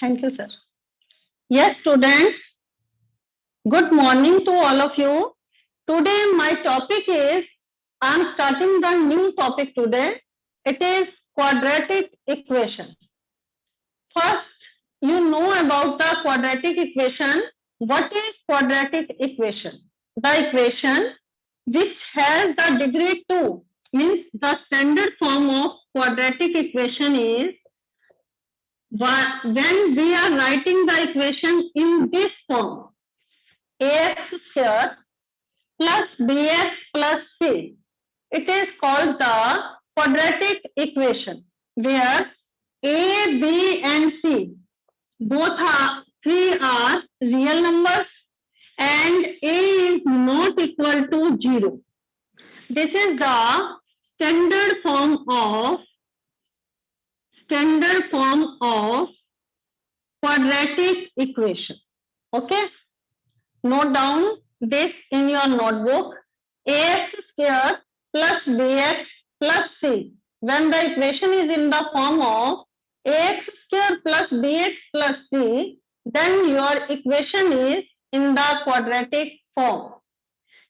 Thank you, sir. Yes, students, good morning to all of you. Today, my topic is, I'm starting the new topic today. It is quadratic equation. First, you know about the quadratic equation. What is quadratic equation? The equation which has the degree 2, means the standard form of quadratic equation is when we are writing the equation in this form, ax square plus bx plus c. It is called the quadratic equation, where a, b and c three are real numbers and a is not equal to 0. This is the standard form of quadratic equation. Okay, note down this in your notebook. Ax square plus bx plus c. When the equation is in the form of ax square plus bx plus c, then your equation is in the quadratic form.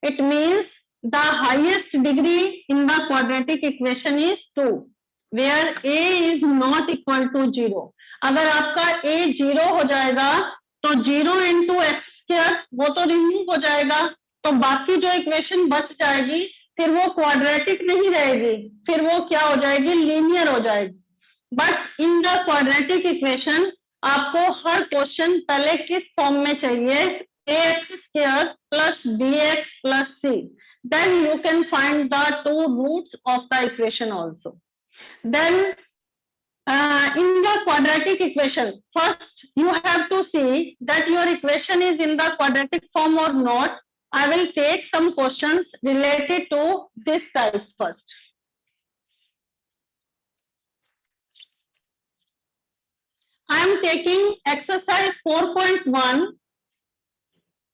It means the highest degree in the quadratic equation is 2, where a is not equal to 0. अगर आपका a 0 हो जाएगा तो 0 into x square वो तो remove हो जाएगा, तो बाकी जो इक्वेशन बच जाएगी फिर वो क्वाड्रेटिक नहीं रहेगी, फिर वो क्या हो जाएगी, लीनियर हो जाएगी. But in the quadratic equation आपको हर क्वेश्चन पहले किस फॉर्म में चाहिए, ax square plus bx plus c. Then you can find the two roots of the equation also. Then in the quadratic equation, first you have to see that your equation is in the quadratic form or not. I will take some questions related to this type first. I am taking exercise 4.1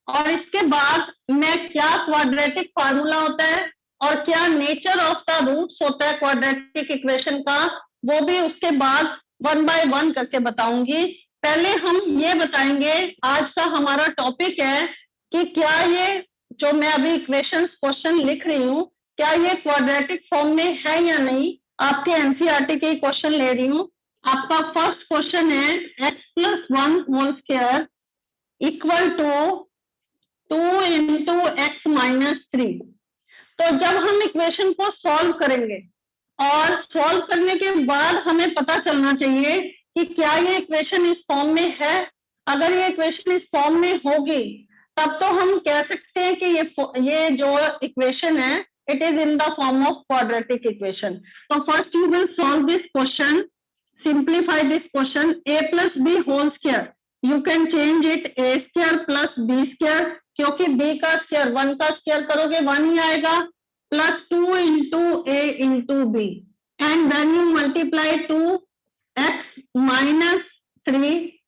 और इसके बाद मैं क्या quadratic formula होता है और क्या nature of the roots होता है क्वाड्रेटिक इक्वेशन का, वो भी उसके बाद 1 by 1 करके बताऊंगी. पहले हम ये बताएंगे, आज का हमारा टॉपिक है कि क्या ये जो मैं अभी इक्वेशन क्वेश्चन लिख रही हूँ क्या ये क्वाड्रेटिक फॉर्म में है या नहीं. आपके एनसीईआरटी के क्वेश्चन ले रही हूँ. आपका फर्स्ट क्वेश्चन है x plus 1 whole square equal to 2 into x minus 3. तो जब हम इक्वेशन को सॉल्व करेंगे और सॉल्व करने के बाद हमें पता चलना चाहिए कि क्या ये इक्वेशन इस फॉर्म में है. अगर ये इक्वेशन इस फॉर्म में होगी तब तो हम कह सकते हैं कि ये जो इक्वेशन है it is in the form of quadratic equation. तो first you will solve this question, simplify this question. a plus b whole square, you can change it a square plus b square, क्योंकि b का square 1 का square करोगे 1 ही आएगा, plus 2 into a into b, and when you multiply 2x minus 3,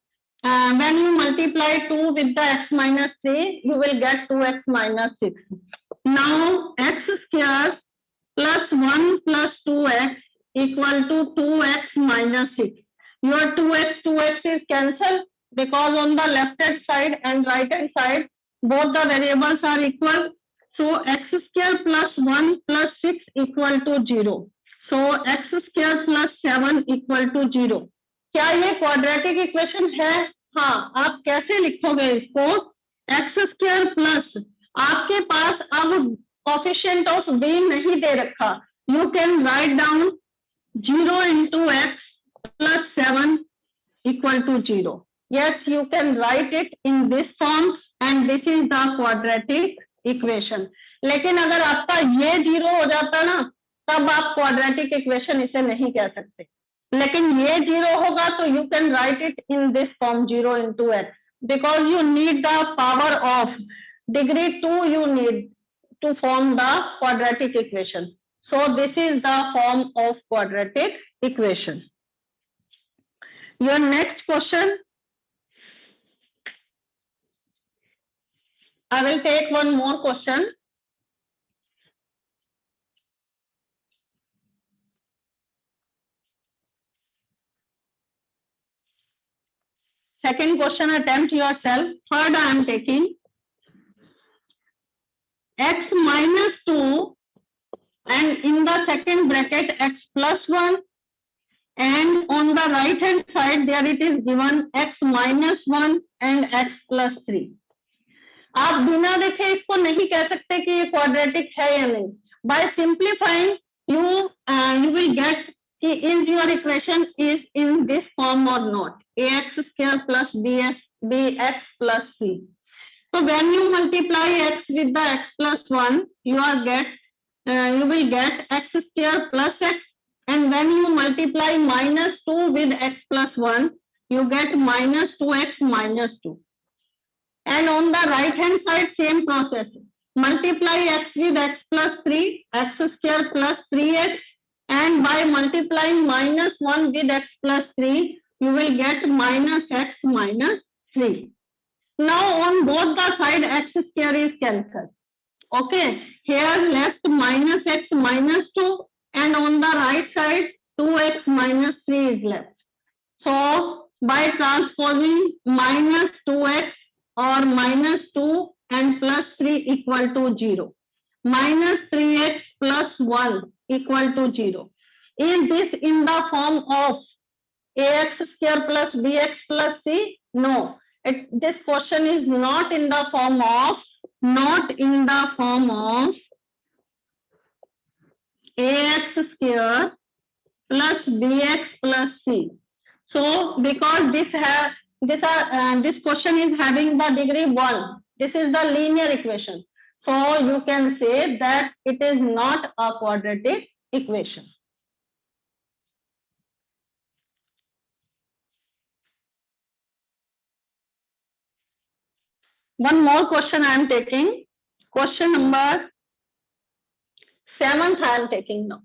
when you multiply 2 with the x minus 3 you will get 2x minus 6. Now x square plus 1 plus 2x equal to 2x minus 6. Your 2x is cancelled because on the left hand side and right hand side both the variables are equal. So x square plus 1 plus 6 equal to 0. So x square plus 7 equal to 0. क्या ये quadratic equation है? हाँ. आप कैसे लिखोगे इसको? x square plus, आपके पास अब कोफिशिएंट ऑफ b नहीं दे रखा, you can write down 0 into x plus 7 equal to 0. Yes, you can write it in this form and this is the quadratic equation. लेकिन अगर आपका ये 0 हो जाता ना तब आप क्वाड्रेटिक इक्वेशन इसे नहीं कह सकते, लेकिन ये 0 होगा तो you can write it in this form 0 into x, because you need the power of degree 2 you need to form the quadratic equation. So this is the form of quadratic equation. Your next question, I will take one more question. second question attempt yourself. Third I am taking x minus 2 and in the second bracket x plus 1, and on the right hand side there it is given x minus 1 and x plus 3. आप बिना देखे इसको नहीं कह सकते कि ये quadratic है या नहीं. By simplifying you will get कि is your equation is in this form or not. Ax square plus bx plus c. So when you multiply x with the x plus 1, you will get x square plus x, and when you multiply minus 2 with x plus 1, you get minus 2x minus 2. And on the right hand side same process. Multiply x with x plus 3, x square plus 3x, and by multiplying minus 1 with x plus 3, you will get minus x minus 3. Now on both the side x square is cancelled. Okay, here left minus x minus 2, and on the right side 2x minus 3 is left. So by transposing minus 2x or minus 2 and plus 3 equal to 0. Minus 3x plus 1 equal to 0. Is this in the form of ax square plus bx plus c? No. This question is not in the form of ax square plus bx plus c. So because this question is having the degree 1. This is the linear equation. So you can say that it is not a quadratic equation. One more question I am taking. Question number 7th I am taking now.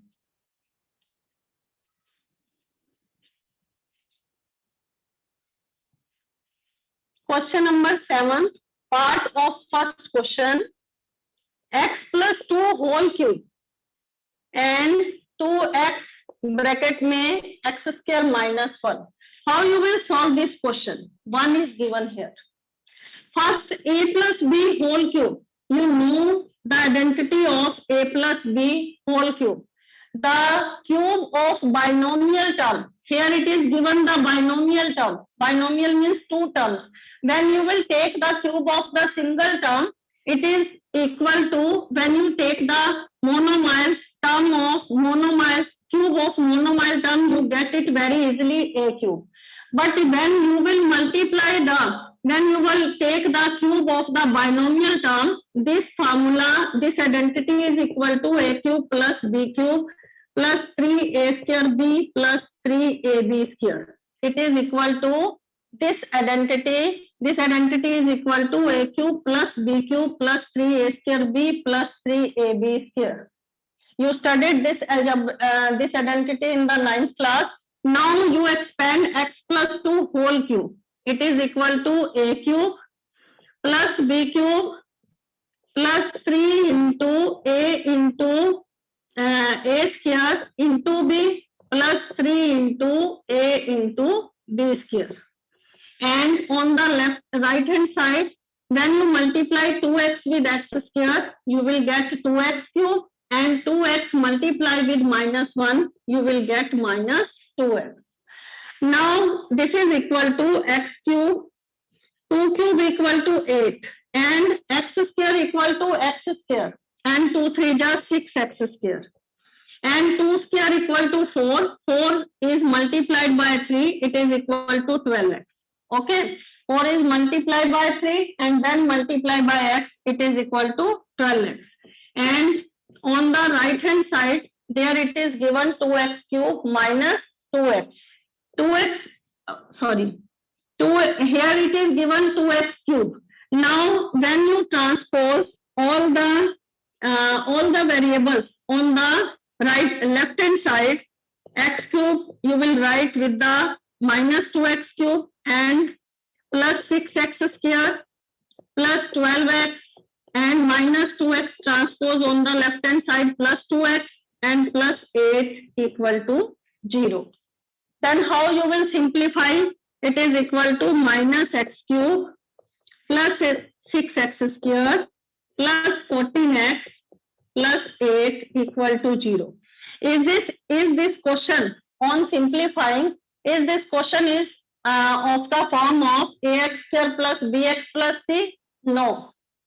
Question number 7, part of first question. X plus 2 whole cube and 2x bracket में x square minus 1. How you will solve this question? 1 is given here. First, a plus b whole cube. You know the identity of a plus b whole cube. The cube of binomial term. Here it is given the binomial term. Binomial means 2 terms. When you will take the cube of the single term, it is equal to, when you take the monomial term of monomial, cube of monomial term, you get it very easily a cube. But when you will multiply when you will take the cube of the binomial term, this formula, this identity is equal to a cube plus b cube plus 3a square b plus 3ab square. It is equal to this identity. This identity is equal to a cube plus b cube plus 3a square b plus 3ab square. You studied this identity in the 9th class. Now you expand x plus 2 whole cube. It is equal to a cube plus b cube plus 3 into a into a square into b plus 3 into a into b square. And on the right hand side, when you multiply 2x with x square, you will get 2x cube, and 2x multiply with minus 1, you will get minus 2x. Now this is equal to x cube, 2 cube equal to 8, and x square equal to x square, and 2 3 just 6x square, and 2 square equal to 4. 4 is multiplied by 3, it is equal to 12x. Okay, 4 is multiplied by 3 and then multiplied by x, it is equal to 12x. And on the right hand side, there it is given 2x cube minus 2x. Here it is given 2x cube. Now when you transpose all the variables on the left hand side, x cube you will write with the minus 2x cube and plus 6x square plus 12x and minus 2x transpose on the left hand side plus 2x and plus 8 equal to 0. Then how you will simplify it is equal to minus x cube plus 6x square plus 14x plus 8 equal to 0. Is this question on simplifying? Is this question is of the form of ax square plus bx plus c? No,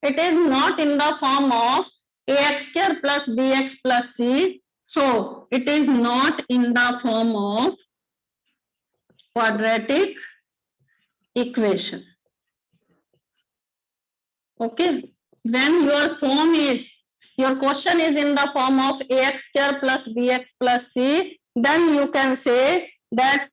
it is not in the form of ax square plus bx plus c. So it is not in the form of quadratic equation. Okay, when your question is in the form of ax square plus bx plus c, then you can say that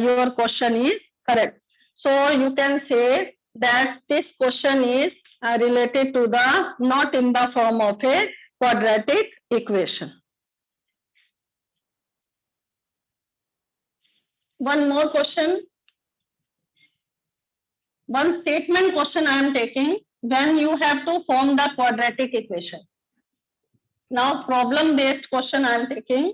your question is correct. So you can say that this question is related to the not in the form of a quadratic equation. One more question. One statement question I am taking when you have to form the quadratic equation. Now problem based question I am taking.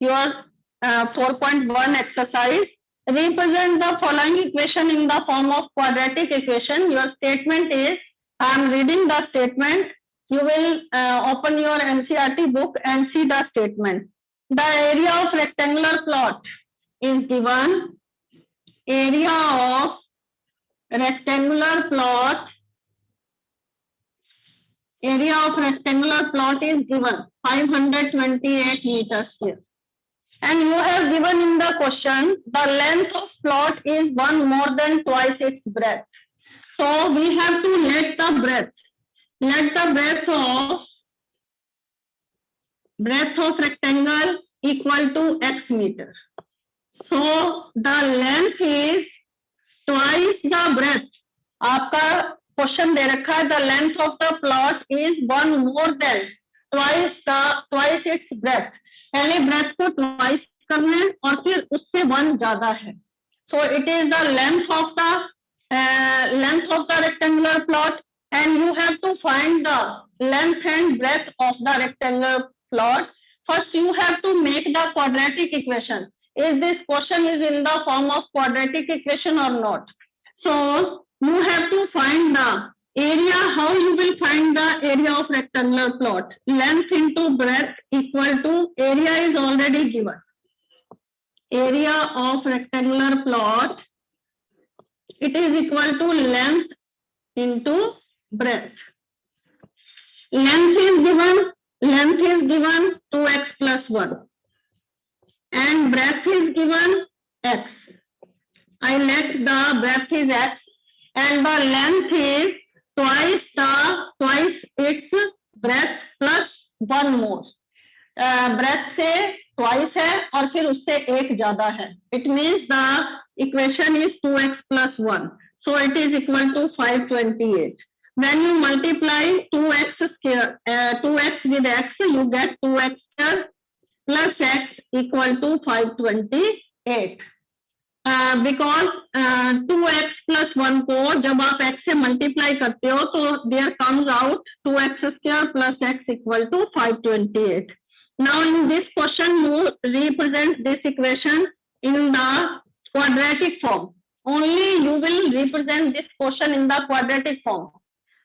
Your 4.1 exercise. Represent the following equation in the form of quadratic equation. Your statement is, I am reading the statement. You will open your NCERT book and see the statement. The area of rectangular plot is given. Area of rectangular plot. Area of rectangular plot is given 528 meters square. And you have given in the question the length of plot is 1 more than twice its breadth. So we have to let the breadth of rectangle equal to x meter. So the length is twice the breadth. आपका question दे रखा है the length of the plot is 1 more than twice its breadth. पहले breadth को twice करना है और फिर उससे 1 ज्यादा है. So it is the length of the rectangular plot, and you have to find the length and breadth of the rectangular plot. First you have to make the quadratic equation. Is this question is in the form of quadratic equation or not? So you have to find the area. How you will find the area of rectangular plot? Length into breadth equal to, area is already given. Area of rectangular plot, it is equal to length into breadth. Length is given 2x plus 1 and breadth is given x. I let the breadth is x and the length is twice its breadth plus 1 more. breadth से twice है और फिर उससे 1 ज्यादा है. It means the equation is 2x plus 1. So it is equal to 528. When you multiply 2x with x, you get 2x plus x equal to 528. Because 2x plus 1 को जब आप x से multiply करते हो तो there comes out 2x square plus x equal to 528. Now in this question you represent this equation in the quadratic form. Only you will represent this question in the quadratic form.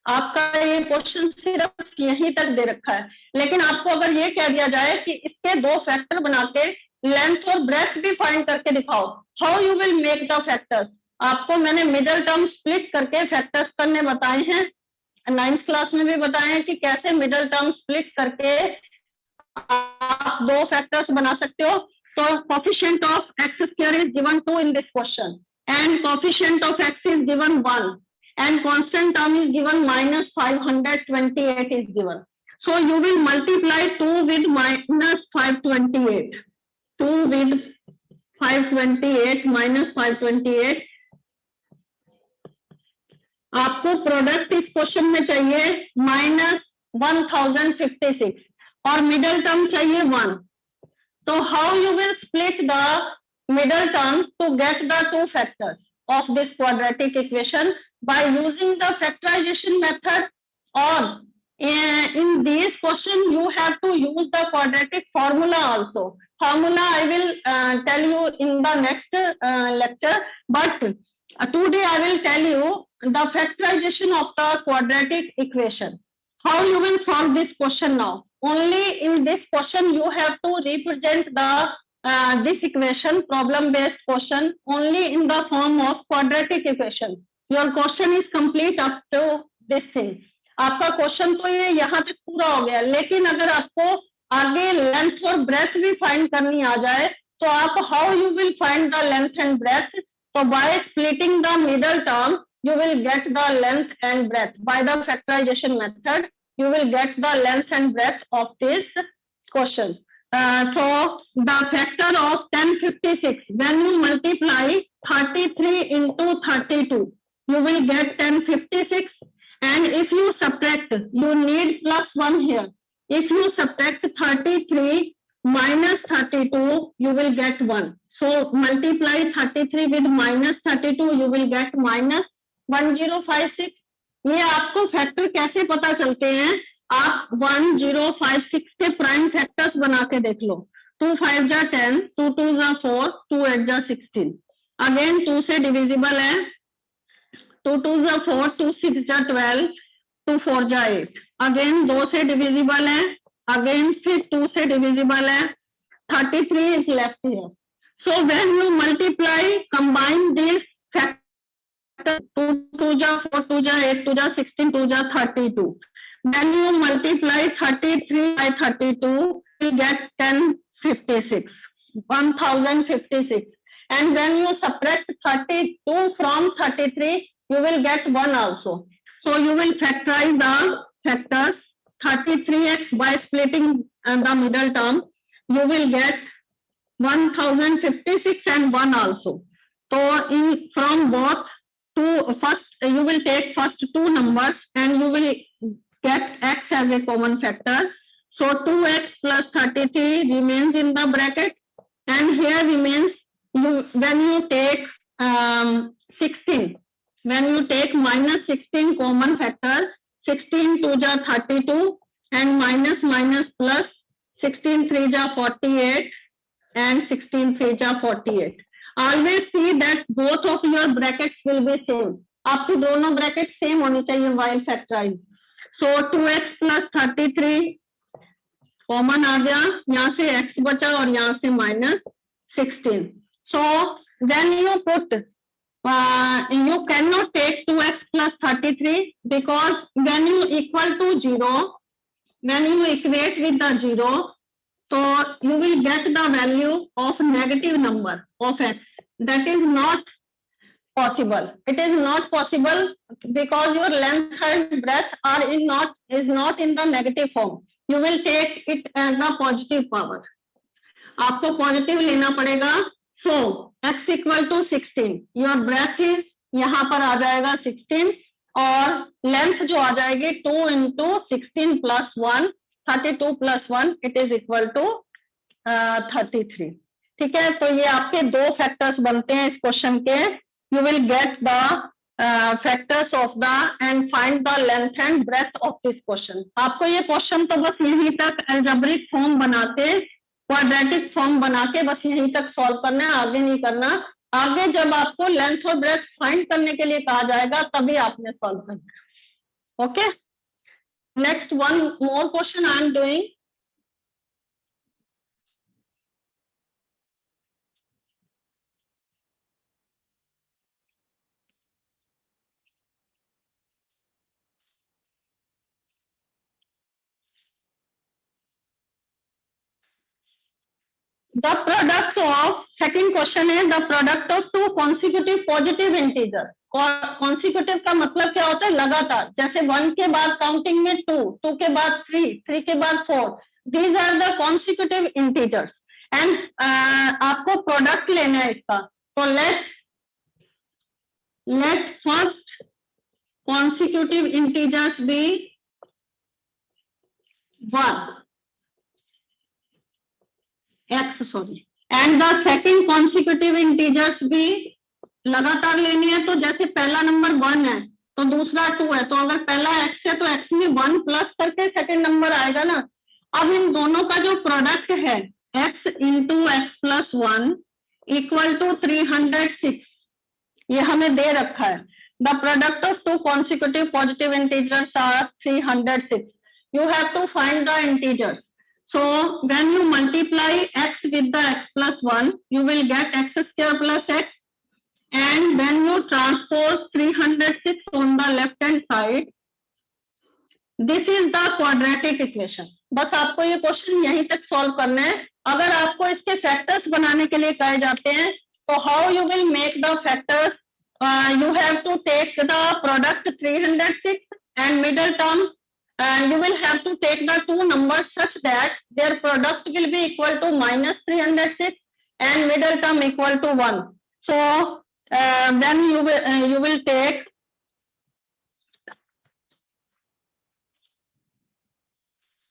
आपका ये question सिर्फ यहीं तक दे रखा है, लेकिन आपको अगर ये कह दिया जाए कि इसके 2 फैक्टर बना के लेंथ और ब्रेथ भी फाइंड करके दिखाओ, how you will make the factors. आपको मैंने मिडिल टर्म स्प्लिट करके फैक्टर्स करने बताए हैं, 9th क्लास में भी बताए हैं कि कैसे मिडिल टर्म स्प्लिट करके आप 2 फैक्टर्स बना सकते हो. तो coefficient of x square is given 2 in this question and coefficient of x is given 1 and constant term is given minus 528 is given. So you will multiply 2 with minus 528. 2 with 528 minus 528. आपको product इस question में चाहिए minus 1056 और middle term चाहिए 1. So how you will split the middle terms to get the 2 factors of this quadratic equation? By using the factorization method, or in these questions you have to use the quadratic formula also. formula I will tell you in the next lecture, but today I will tell you the factorization of the quadratic equation. How you will solve this question now? Only in this question you have to represent the this equation, problem based question, only in the form of quadratic equation. Your question is complete up to this thing. आपका question तो ये यहाँ तक पूरा हो गया, लेकिन अगर आपको आगे लेंथ और ब्रेथ भी फाइंड करनी आ जाए तो आप how you will find the length and breadth? So by splitting the middle term, you will get the length and breadth. By the factorization method, you will get the length and breadth of this question. So the factor of 1056, when you multiply 33 into 32, you will get 1056. And if you subtract, you need plus 1 here. If you subtract 33 minus 32, you will get 1. So multiply 33 with minus 32, you will get minus 1056. ये आपको factor कैसे पता चलते हैं? आप 1056 के prime factors बना के देख लो. 2 5 जा 10, 2 2 जा 4, 2 8 जा 16. अगेन 2 से डिविजिबल है. 2 2 जा 4, 2 6 जा 12, 2 4 जा 8. अगेन 2 से डिविजिबल है. अगेन फिर 2 से डिविजिबल है. 33 is left here. So when you multiply, combine these factors, 2 2 ja 4, 2 ja 8, 2 ja 16, 2 ja 32. Then you multiply 33 by 32, you get 1056, 1056. And when you subtract 32 from 33, you will get 1 also. So you will factorize the factors 33x by splitting the middle term. You will get 1056 and 1 also. So in from both two, first you will take first two numbers and you will get x as a common factor. So 2x plus 33 remains in the bracket, and here remains when you take 16, when you take minus 16 common factor, 16 2 ja 32 and minus plus 16 3 ja 48 and 16 3 ja 48. Always see that both of your brackets will be same. आपकी दोनों bracket same होनी चाहिए while factorize. So 2x plus 33 common आ गया, यहाँ से x बचा और यहाँ से minus 16. So then you put you cannot take 2x plus 33 because when you equal to 0, when you equate with the 0, so you will get the value of negative number of x. That is not possible. It is not possible because your length and breadth is not in the negative form. You will take it as a positive power. आपको positive लेना पड़ेगा. So x equal to 16. Your breadth is यहाँ पर आ जाएगा 16 और length जो आ जाएगी 2 into 16 plus 1, 32 plus 1, it is equal to 33. ठीक है, तो ये आपके दो फैक्टर्स बनते हैं इस क्वेश्चन के. You will get the factors of the and find the length and breadth of this question. आपको ये क्वेश्चन तो बस यहीं तक algebraic फॉर्म बनाते, क्वाड्रेटिक फॉर्म बना के बस यहीं तक सॉल्व करना है, आगे नहीं करना. आगे जब आपको लेंथ और ब्रेथ फाइंड करने के लिए कहा जाएगा तभी आपने सॉल्व करना है. Okay, next one more question I am doing. The product of second question है the product of two consecutive positive integers. Consecutive का मतलब क्या होता है? लगातार. जैसे 1 के बाद काउंटिंग में 2, 2 के बाद 3, 3 के बाद 4. These are the consecutive integers. And आपको प्रोडक्ट लेना है इसका. तो let first consecutive integers be 1. x sorry, and the second consecutive integers भी लगातार लेनी है. तो जैसे पहला नंबर 1 है तो दूसरा 2 है, तो अगर पहला x है तो x में 1 प्लस करके सेकंड नंबर आएगा ना. अब इन दोनों का जो प्रोडक्ट है x into x plus 1 equal to 306, ये हमें दे रखा है। The product of two consecutive positive integers are 306. You have to find the integers. So when you multiply x with the x plus 1, you will get x square plus x. And when you transpose 306 on the left hand side, this is the quadratic equation. बस आपको ये question यहीं तक solve करना है। अगर आपको इसके फैक्टर्स बनाने के लिए कहे जाते हैं तो how you will make the factors, you have to take the product 306 and middle term. You will have to take the two numbers such that their product will be equal to minus 306 and middle term equal to 1. So then you will take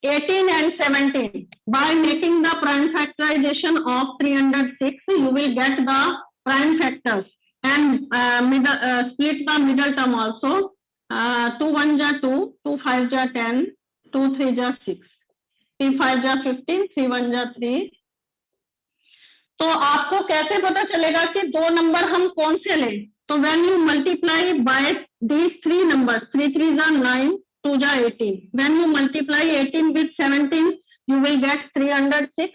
(18) and 17. By making the prime factorization of 306, you will get the prime factors and split the middle term also. 2 1 जा 2, 2 5 जा 10, 2 3 जा 6, 3 5 जा 15, 3 1 जा 3. तो आपको कैसे पता चलेगा कि दो नंबर हम कौन से लें? तो when you multiply by these three numbers, 3 3 जा 9, 2 जा 18. When you multiply 18 with 17, you will get 306.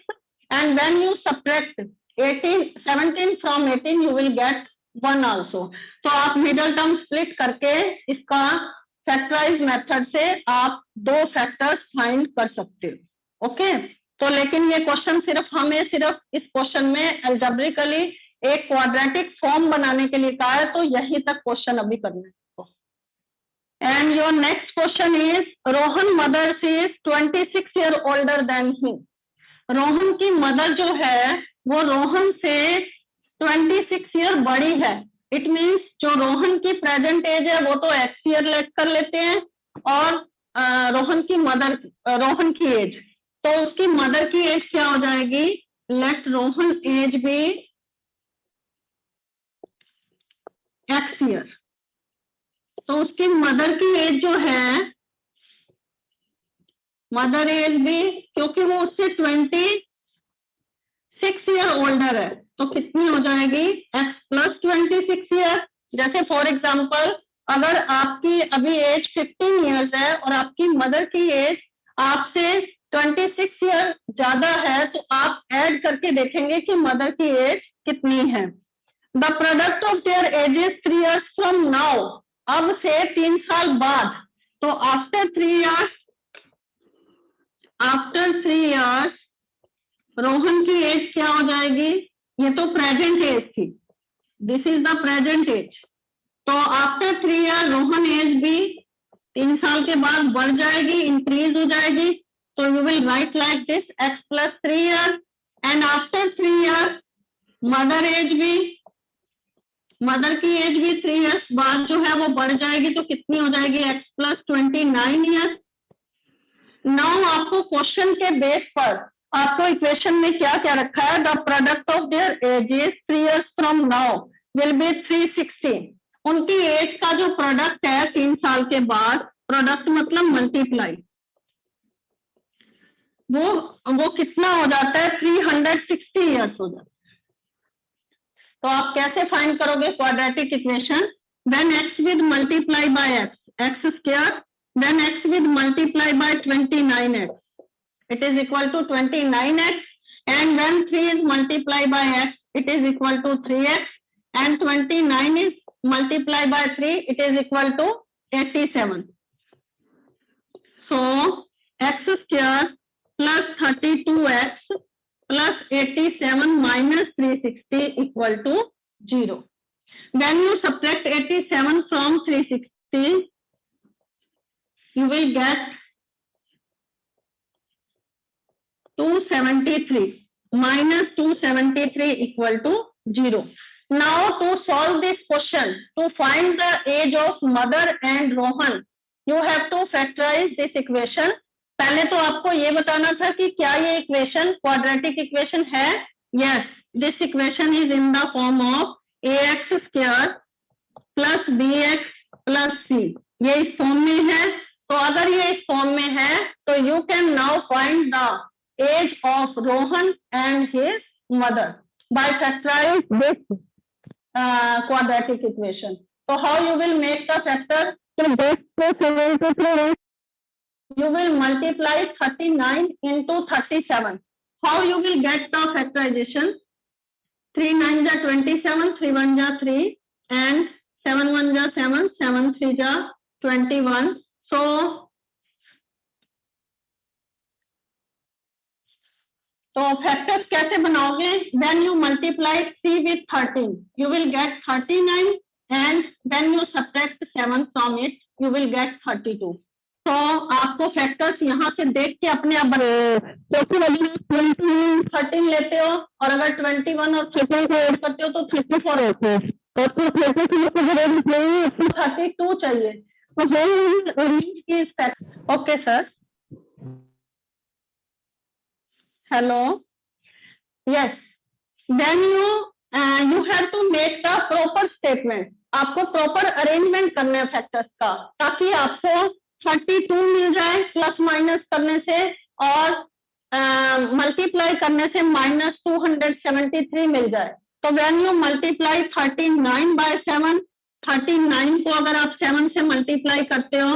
And when you subtract 17 from 18, you will get 1 also. तो आप मिडल टर्म स्प्लिट करके इसका फैक्टराइज मेथड से आप दो फैक्टर्स फाइंड कर सकते हो। ओके, तो लेकिन ये क्वेश्चन हमें सिर्फ इस क्वेश्चन में अलजेब्रिकली एक क्वाड्रेटिक फॉर्म बनाने के लिए कहा है, तो यही तक क्वेश्चन अभी करना है। And your next question is Rohan mother is 26 year older than he. Rohan की मदर जो है वो रोहन से 26 ईयर बड़ी है। इट मीन्स जो रोहन की प्रेजेंट एज है वो तो एक्स ईयर लेट कर लेते हैं, और रोहन की एज, तो उसकी मदर की एज क्या हो जाएगी? लेट रोहन एज भी एक्स ईयर। तो उसकी मदर की एज जो है, मदर एज भी, क्योंकि वो उससे 26 ईयर ओल्डर है, तो कितनी हो जाएगी? X plus 26 year. जैसे फॉर एग्जाम्पल अगर आपकी अभी एज 15 ईयर्स है और आपकी मदर की एज आपसे 26 ईयर ज्यादा है, तो आप ऐड करके देखेंगे कि मदर की एज कितनी है। The product of their edges 3 years from now, अब से 3 साल बाद, तो आफ्टर 3 ईयर्स रोहन की एज क्या हो जाएगी? ये तो प्रेजेंट एज थी, this is the present age. तो आफ्टर 3 ईयर रोहन एज भी 3 साल के बाद बढ़ जाएगी, इंक्रीज हो जाएगी। तो you will write like this, x plus 3 year. And after 3 year mother की एज भी 3 ईयर्स बाद जो है वो बढ़ जाएगी, तो कितनी हो जाएगी? X plus 29 year. नाउ आपको क्वेश्चन के बेस पर आपको इक्वेशन में क्या क्या रखा है? The product of their edges 3 years from now will be 360। उनकी एज का जो प्रोडक्ट है 3 साल के बाद, प्रोडक्ट मतलब मल्टीप्लाई, वो कितना हो जाता है? 360 ईयर्स हो जाता है। तो आप कैसे फाइंड करोगे quadratic equation? When x with multiply by x square, then x with multiply by 29x, it is equal to 29x, and when 3 is multiplied by x, it is equal to 3x, and 29 is multiplied by 3, it is equal to 87. So x square plus 32x plus 87 minus 360 equal to 0. When you subtract 87 from 360, you will get 273 minus 273 equal to 0. Now to solve this question, to find the age of mother and Rohan, you have to factorize this equation. पहले तो आपको ये बताना था कि क्या ये equation quadratic equation है? Yes, this equation is in the form of ax square plus bx plus c. ये इस फॉर्म में है। तो अगर ये इस फॉर्म में है तो you can now find the age of Rohan and his mother by factorize this quadratic equation. So how you will make the factor? You will multiply 39 into 37. How you will get the factorization? 3 9 are 27, 3 1 are 3, and 7 1 are 7, 7 3 are 21. So factors कैसे बनाओगे? When you multiply 3 with 13, you will get 39, and when you subtract 7 from it, you will get 32. तो आपको factors यहाँ से देख के अपने आप 13 लेते हो, और अगर 21 और 13 को ऐड करते हो तो 34 होते हैं, तो 32 चाहिए. Okay sir. Hello. Yes. Then you have to make the proper statement. आपको proper arrangement करना है factors का, ताकि आपको 32 मिल जाए प्लस माइनस करने से, और मल्टीप्लाई करने से -273 मिल जाए. तो when you multiply 39 by 7, 39 को अगर आप 7 से मल्टीप्लाई करते हो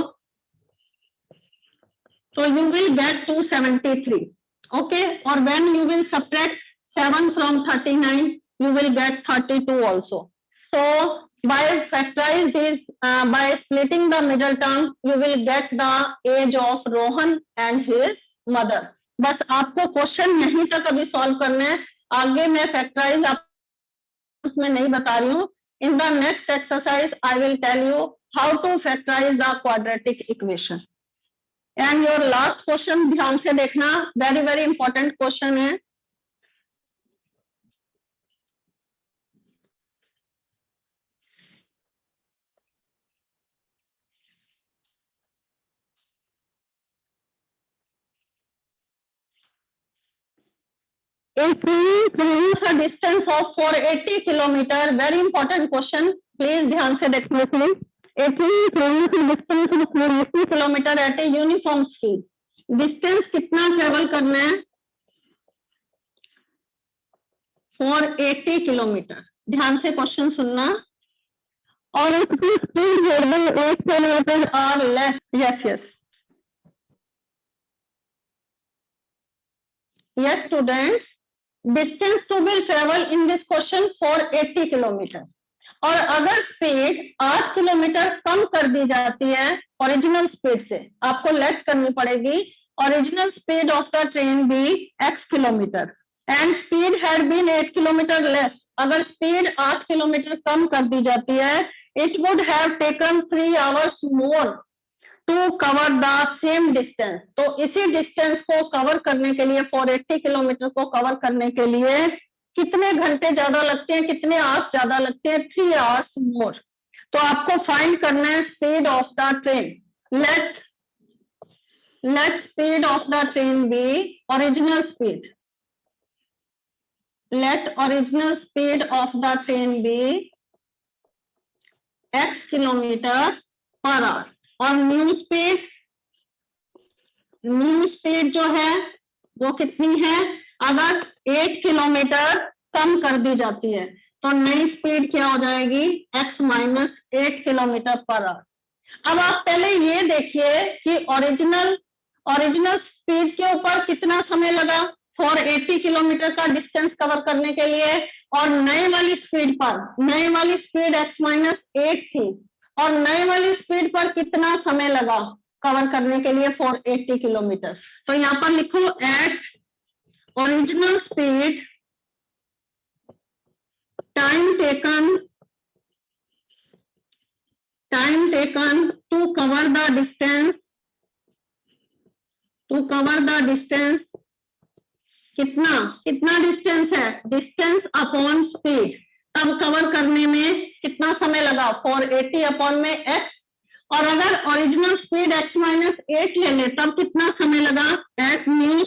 तो you will get 273. Okay, or when you will subtract 7 from 39, you will get 32 also. So by factorize this, by splitting the middle term, you will get the age of Rohan and his mother. बस आपको question यहीं तक अभी solve करना है, आगे मैं factorise आप उसमें नहीं बता रही हूँ. In the next exercise, I will tell you how to factorize the quadratic equation. And your last question ध्यान से देखना, very very important question है. If we produce a distance of 480 kilometer, very important question, please ध्यान से देखना please. If we produce a distance of 480 kilometer at a uniform speed, distance कितना travel करना है? 480 किलोमीटर. ध्यान से क्वेश्चन सुनना. और इसकी स्पीड वेरिएबल 8 किलोमीटर और less. Yes yes yes students, distance to will travel in this question 480 kilometre, और अगर स्पीड 8 किलोमीटर कम कर दी जाती है ओरिजिनल स्पीड से, आपको लेस करनी पड़ेगी. Original speed of the train be x kilometre and speed had been 8 kilometre less. अगर स्पीड 8 किलोमीटर कम कर दी जाती है, it would have taken 3 hours more to cover the same distance. तो इसी डिस्टेंस को कवर करने के लिए, 480 किलोमीटर को कवर करने के लिए कितने घंटे ज्यादा लगते हैं, कितने आवर्स ज्यादा लगते हैं? 3 hours मोर. तो आपको फाइंड करना है speed of the train. Let speed of the train B original speed. Let original speed of the train be x kilometer per hour, और न्यू स्पीड जो है वो कितनी है? अगर 8 किलोमीटर कम कर दी जाती है तो नई स्पीड क्या हो जाएगी? x minus 8 kilometre per hour. अब आप पहले ये देखिए कि ओरिजिनल स्पीड के ऊपर कितना समय लगा 480 किलोमीटर का डिस्टेंस कवर करने के लिए, और नए वाली स्पीड x माइनस 8 थी, और नए वाली स्पीड पर कितना समय लगा कवर करने के लिए 480 किलोमीटर. तो यहाँ पर लिखो at original speed time taken to cover the distance. कितना डिस्टेंस है? Distance upon speed. तब कवर करने में कितना समय लगा? 480 अपॉन में x, और अगर ओरिजिनल स्पीड x माइनस 8 ले ले तब कितना समय लगा? At new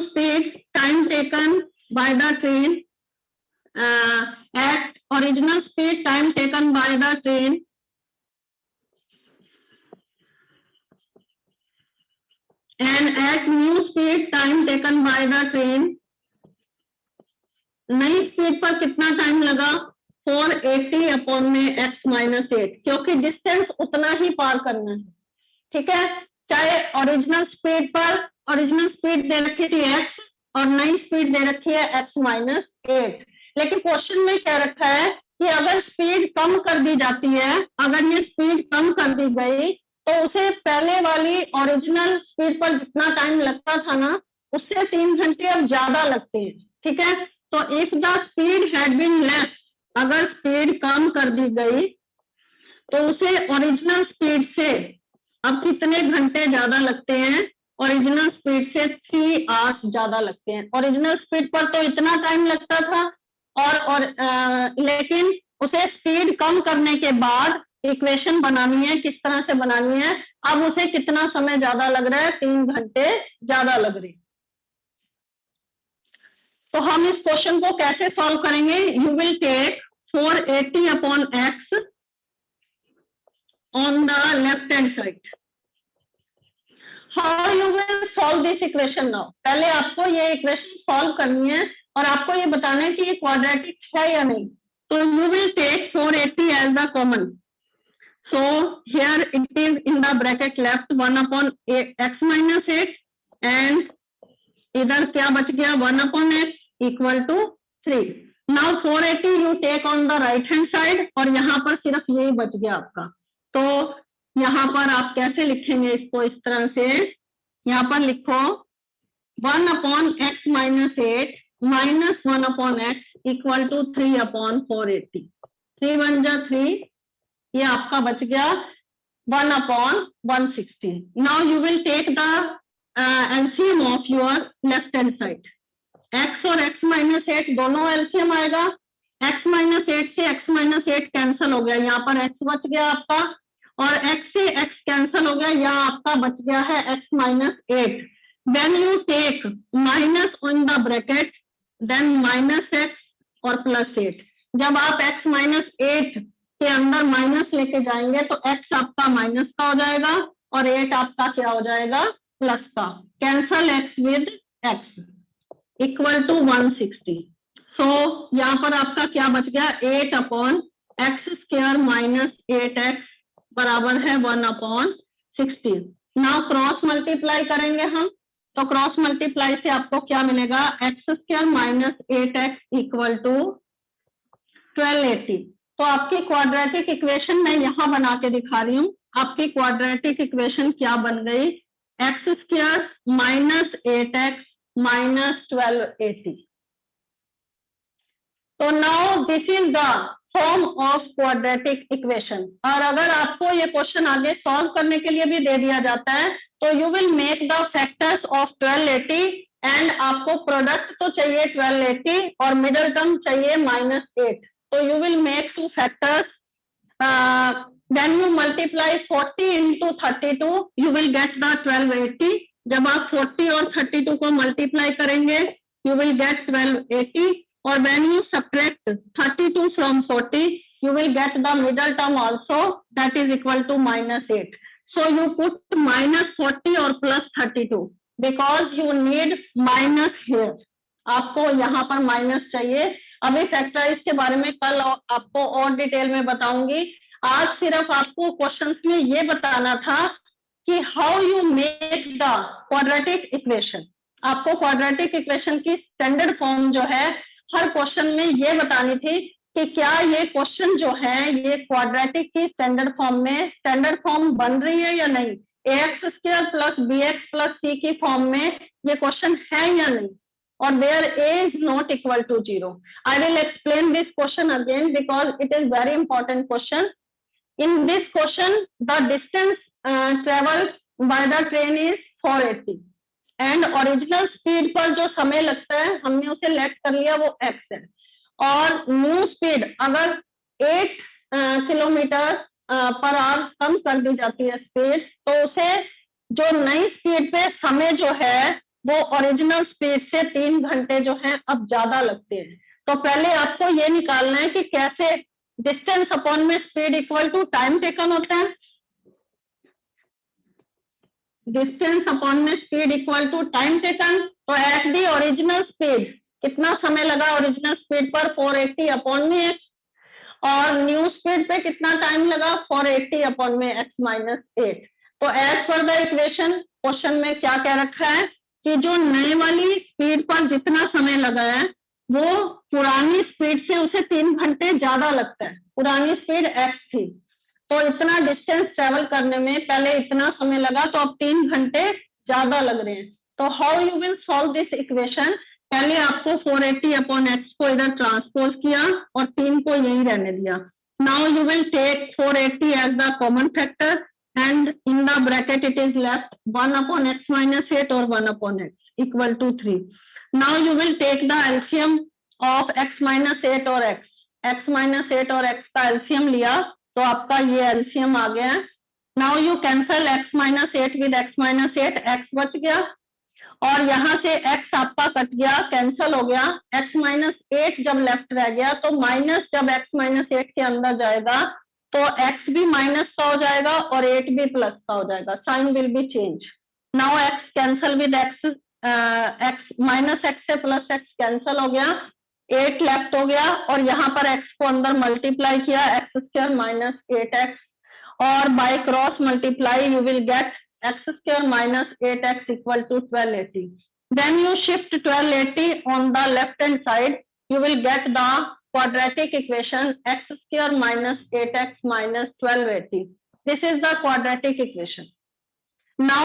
speed time taken by the train, at original speed time taken by the train and at new speed time taken by the train, नई स्पीड पर कितना टाइम लगा, 480 अपॉन में x माइनस 8, क्योंकि डिस्टेंस उतना ही पार करना है, ठीक है। चाहे ओरिजिनल स्पीड पर, ओरिजिनल स्पीड दे रखी थी x और नई स्पीड दे रखी है x माइनस 8, लेकिन क्वेश्चन में क्या रखा है कि अगर स्पीड कम कर दी जाती है, अगर ये स्पीड कम कर दी गई तो उसे पहले वाली ओरिजिनल स्पीड पर जितना टाइम लगता था ना, उससे 3 घंटे अब ज्यादा लगते हैं, ठीक है। तो if the speed had been less, अगर स्पीड कम कर दी गई तो उसे ओरिजिनल स्पीड से अब कितने घंटे ज्यादा लगते हैं, ओरिजिनल स्पीड से 3 आवर्स ज्यादा लगते हैं। ओरिजिनल स्पीड पर तो इतना टाइम लगता था और लेकिन उसे स्पीड कम करने के बाद इक्वेशन बनानी है, किस तरह से बनानी है, अब उसे कितना समय ज्यादा लग रहा है, 3 घंटे ज्यादा लग रही। तो हम इस क्वेश्चन को कैसे सॉल्व करेंगे, you will take 480 upon x on the left hand side. How you will solve this equation now? पहले आपको ये इक्वेशन सॉल्व करनी है और आपको ये बताना है कि ये क्वाड्रेटिक है या नहीं। तो you will take 480 as the common. So here it is in the bracket left 1 upon x minus 8 and इधर क्या बच गया, 1 upon x equal to 3. Now 480 you take on the right hand side और यहाँ पर सिर्फ यही बच गया आपका। तो यहाँ पर आप कैसे लिखेंगे इसको, इस तरह से यहाँ पर लिखो 1 upon x minus 8 minus 1 upon x equal to 3 upon 480, 3 1 जा 3, ये आपका बच गया 1 upon 160. Now you will take the LCM of your left hand side, x और x माइनस 8 दोनों एलसीएम आएगा, x माइनस 8 से x माइनस 8 कैंसिल हो गया, यहाँ पर x बच गया आपका और x से x कैंसिल हो गया, यहाँ आपका बच गया है x minus 8. Then you take minus in the bracket, then minus x और प्लस 8. जब आप x माइनस 8 के अंदर माइनस लेके जाएंगे तो x आपका माइनस का हो जाएगा और 8 आपका क्या हो जाएगा, प्लस का. Cancel x with x equal to 160. So यहाँ पर आपका क्या बच गया, 8 upon x square minus 8x बराबर है 1 अपॉन 16. नाउ क्रॉस मल्टीप्लाई करेंगे हम, तो क्रॉस मल्टीप्लाई से आपको क्या मिलेगा, x square minus 8x equal to 1280. तो आपकी क्वाड्रेटिक इक्वेशन मैं यहाँ बना के दिखा रही हूँ. आपकी क्वाड्रेटिक इक्वेशन क्या बन गई, x square minus 8x minus 1280. तो now this is the form of quadratic equation. और अगर आपको ये क्वेश्चन आगे सॉल्व करने के लिए भी दे दिया जाता है तो you will make the factors of 1280 and आपको प्रोडक्ट तो चाहिए 1280 और मिडिल टर्म चाहिए माइनस 8. तो you will make 2 factors, then you multiply 40 into 32, you will get the 1280. जब आप 40 और 32 को मल्टीप्लाई करेंगे यू विल गेट 1280. और when you subtract 32 from 40, you will get the middle term also, that is equal to minus 8. So you put minus 40 or plus 32 because you need minus here. आपको यहाँ पर minus चाहिए. अभी factorise के बारे में कल आपको और डिटेल में बताऊंगी. आज सिर्फ आपको क्वेश्चंस में ये बताना था कि how you make the quadratic equation. आपको क्वाड्रेटिक इक्वेशन की स्टैंडर्ड फॉर्म जो है हर क्वेश्चन में ये बतानी थी कि क्या ये क्वेश्चन जो है ये क्वाड्रेटिक की स्टैंडर्ड फॉर्म में स्टैंडर्ड फॉर्म बन रही है या नहीं. ax square plus bx plus c की फॉर्म में ये क्वेश्चन है या नहीं, और there a is not equal to 0. I will explain this question again because it is very important question. In this question the distance traveled by the train is 480 and original speed पर जो समय लगता है हमने उसे late कर लिया वो x है, और न्यू स्पीड अगर 8 किलोमीटर पर आवर कम कर दी जाती है स्पीड, तो उसे जो नई स्पीड पे समय जो है वो ओरिजिनल स्पीड से 3 घंटे जो है अब ज्यादा लगते हैं. तो पहले आपको ये निकालना है कि कैसे डिस्टेंस अपॉन में speed equal to time taken होता है. डिस्टेंस अपॉन में speed equal to time taken, तो एट दी ओरिजिनल स्पीड कितना समय लगा ओरिजिनल स्पीड पर 480 अपॉन में x, और न्यू स्पीड पे कितना टाइम लगा 480 अपॉन में x माइनस 8। तो as per the equation question में क्या कह रखा है कि जो नए वाली स्पीड पर जितना समय लगा है वो पुरानी स्पीड से उसे 3 घंटे ज्यादा लगता है। पुरानी स्पीड x थी, तो इतना डिस्टेंस ट्रेवल करने में पहले इतना समय लगा, तो अब 3 घंटे ज्यादा लग रहे हैं। तो how you will solve this equation, पहले आपको 480 अपॉन एक्स को इधर ट्रांसपोज किया और 3 को यही रहने दिया। Now you will take 480 as the common factor and in the bracket it is left 1 upon x minus 8 और 1 upon x equal to 3। Now you will take the LCM of x minus 8 और x minus 8 और x का LCM लिया तो आपका ये LCM आ गया। Now you cancel x minus 8 with x minus 8, x बच गया और यहां से x आपका कट गया, कैंसल हो गया। x माइनस 8 जब लेफ्ट रह गया तो माइनस जब x माइनस 8 के अंदर जाएगा तो x भी माइनस का हो जाएगा और 8 भी प्लस का हो जाएगा, साइन विल बी चेंज। नाउ x cancel with x, x minus x से प्लस x कैंसल हो गया, 8 लेफ्ट हो गया और यहाँ पर x को अंदर मल्टीप्लाई किया, x स्क्वायर माइनस 8x, और by cross multiply you will get x square minus 8x equal to 1280. Then you shift 1280 on the left hand side, you will get the quadratic equation x square minus 8x minus 1280. This is the quadratic equation. Now